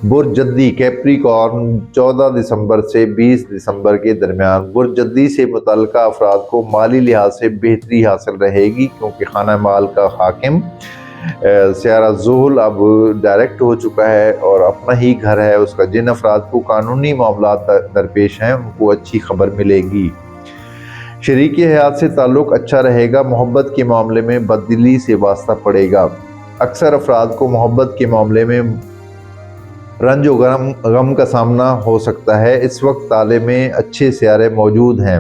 برج جدی کیپریکارن 14 دسمبر سے 20 دسمبر کے درمیان برج جدی سے متعلقہ افراد کو مالی لحاظ سے بہتری حاصل رہے گی، کیونکہ خانہ مال کا حاکم سیارہ زحل اب ڈائریکٹ ہو چکا ہے اور اپنا ہی گھر ہے اس کا۔ جن افراد کو قانونی معاملات درپیش ہیں ان کو اچھی خبر ملے گی۔ شریک حیات سے تعلق اچھا رہے گا، محبت کے معاملے میں بددلی سے واسطہ پڑے گا۔ اکثر افراد کو محبت کے معاملے میں رنج و غم کا سامنا ہو سکتا ہے۔ اس وقت تالے میں اچھے سیارے موجود ہیں،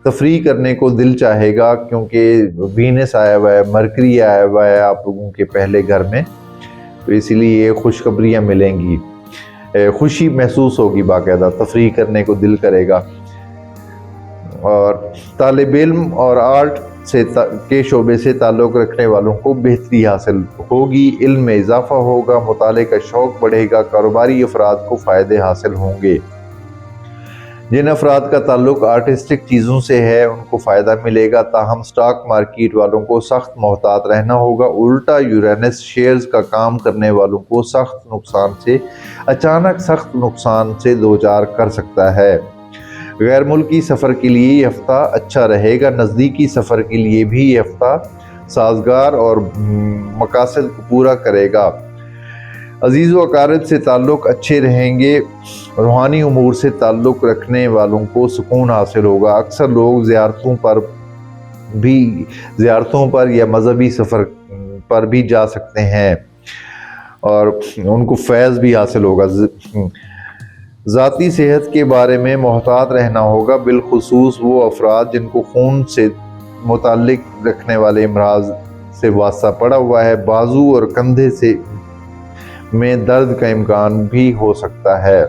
تفریح کرنے کو دل چاہے گا، کیونکہ وینس آیا ہوا ہے، مرکری آیا ہوا ہے آپ لوگوں کے پہلے گھر میں، تو اسی لیے خوشخبریاں ملیں گی، خوشی محسوس ہوگی، باقاعدہ تفریح کرنے کو دل کرے گا۔ اور طالب علم اور آرٹ کے شعبے سے تعلق رکھنے والوں کو بہتری حاصل ہوگی، علم میں اضافہ ہوگا، مطالعے کا شوق بڑھے گا، کاروباری افراد کو فائدے حاصل ہوں گے۔ جن افراد کا تعلق آرٹسٹک چیزوں سے ہے ان کو فائدہ ملے گا، تاہم سٹاک مارکیٹ والوں کو سخت محتاط رہنا ہوگا۔ الٹا یورینس شیئرز کا کام کرنے والوں کو اچانک سخت نقصان سے دوچار کر سکتا ہے۔ غیر ملکی سفر کے لیے یہ ہفتہ اچھا رہے گا، نزدیکی سفر کے لیے بھی یہ ہفتہ سازگار اور مقاصد کو پورا کرے گا۔ عزیز و اقارب سے تعلق اچھے رہیں گے، روحانی امور سے تعلق رکھنے والوں کو سکون حاصل ہوگا۔ اکثر لوگ زیارتوں پر یا مذہبی سفر پر بھی جا سکتے ہیں اور ان کو فیض بھی حاصل ہوگا۔ ذاتی صحت کے بارے میں محتاط رہنا ہوگا، بالخصوص وہ افراد جن کو خون سے متعلق رکھنے والے امراض سے واسطہ پڑا ہوا ہے۔ بازو اور کندھے میں درد کا امکان بھی ہو سکتا ہے۔